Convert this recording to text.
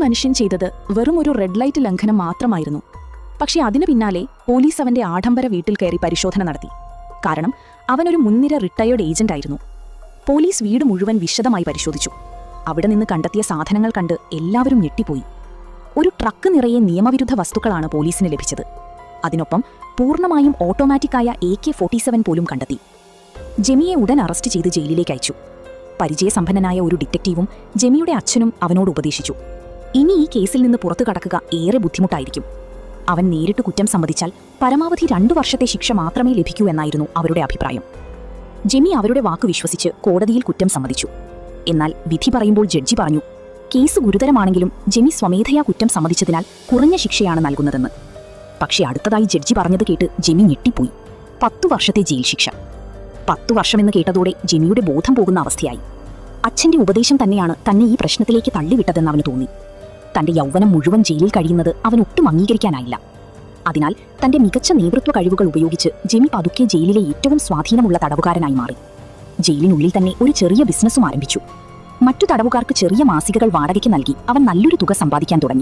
മനുഷ്യൻ ചെയ്തത് വെറും ഒരു റെഡ് ലൈറ്റ് ലംഘനം മാത്രമായിരുന്നു. പക്ഷേ അതിനു പിന്നാലെ പോലീസ് അവന്റെ ആഡംബര വീട്ടിൽ കയറി പരിശോധന നടത്തി. കാരണം അവനൊരു മുൻനിര റിട്ടയേർഡ് ഏജന്റായിരുന്നു. പോലീസ് വീട് മുഴുവൻ വിശദമായി പരിശോധിച്ചു. അവിടെ നിന്ന് കണ്ടെത്തിയ സാധനങ്ങൾ കണ്ട് എല്ലാവരും ഞെട്ടിപ്പോയി. ഒരു ട്രക്ക് നിറയെ നിയമവിരുദ്ധ വസ്തുക്കളാണ് പോലീസിന് ലഭിച്ചത്. അതിനൊപ്പം പൂർണ്ണമായും ഓട്ടോമാറ്റിക്കായ AK-47 പോലും കണ്ടെത്തി. ജെമിയെ ഉടൻ അറസ്റ്റ് ചെയ്ത് ജയിലിലേക്ക് അയച്ചു. പരിചയസമ്പന്നനായ ഒരു ഡിറ്റക്റ്റീവും ജെമിയുടെ അച്ഛനും അവനോട് ഉപദേശിച്ചു, ഇനി ഈ കേസിൽ നിന്ന് പുറത്തു കടക്കുക ഏറെ ബുദ്ധിമുട്ടായിരിക്കും. അവൻ നേരിട്ട് കുറ്റം സമ്മതിച്ചാൽ പരമാവധി 2 വർഷത്തെ ശിക്ഷ മാത്രമേ ലഭിക്കൂ എന്നായിരുന്നു അവരുടെ അഭിപ്രായം. ജെമി അവരുടെ വാക്ക് വിശ്വസിച്ച് കോടതിയിൽ കുറ്റം സമ്മതിച്ചു. എന്നാൽ വിധി പറയുമ്പോൾ ജഡ്ജി പറഞ്ഞു, കേസ് ഗുരുതരമാണെങ്കിലും ജെമി സ്വമേധയാ കുറ്റം സമ്മതിച്ചതിനാൽ കുറഞ്ഞ ശിക്ഷയാണ് നൽകുന്നതെന്ന്. പക്ഷേ അടുത്തതായി ജഡ്ജി പറഞ്ഞത് കേട്ട് ജെമി ഞെട്ടിപ്പോയി. 10 വർഷത്തെ ജയിൽ ശിക്ഷ. 10 വർഷമെന്ന് കേട്ടതോടെ ജെമിയുടെ ബോധം പോകുന്ന അവസ്ഥയായി. അച്ഛന്റെ ഉപദേശം തന്നെയാണ് തന്നെ ഈ പ്രശ്നത്തിലേക്ക് തള്ളിവിട്ടതെന്ന് അവന് തോന്നി. തന്റെ യൗവനം മുഴുവൻ ജയിലിൽ കഴിയുന്നത് അവൻ ഒട്ടും അംഗീകരിക്കാനായില്ല. അതിനാൽ തന്റെ മികച്ച നേതൃത്വ കഴിവുകൾ ഉപയോഗിച്ച് ജെമി പതുക്കെ ജയിലിലെ ഏറ്റവും സ്വാധീനമുള്ള തടവുകാരനായി മാറി. ജയിലിനുള്ളിൽ തന്നെ ഒരു ചെറിയ ബിസിനസ്സും ആരംഭിച്ചു. മറ്റു തടവുകാർക്ക് ചെറിയ മാസികകൾ വാടകയ്ക്ക് നൽകി അവൻ നല്ലൊരു തുക സമ്പാദിക്കാൻ തുടങ്ങി.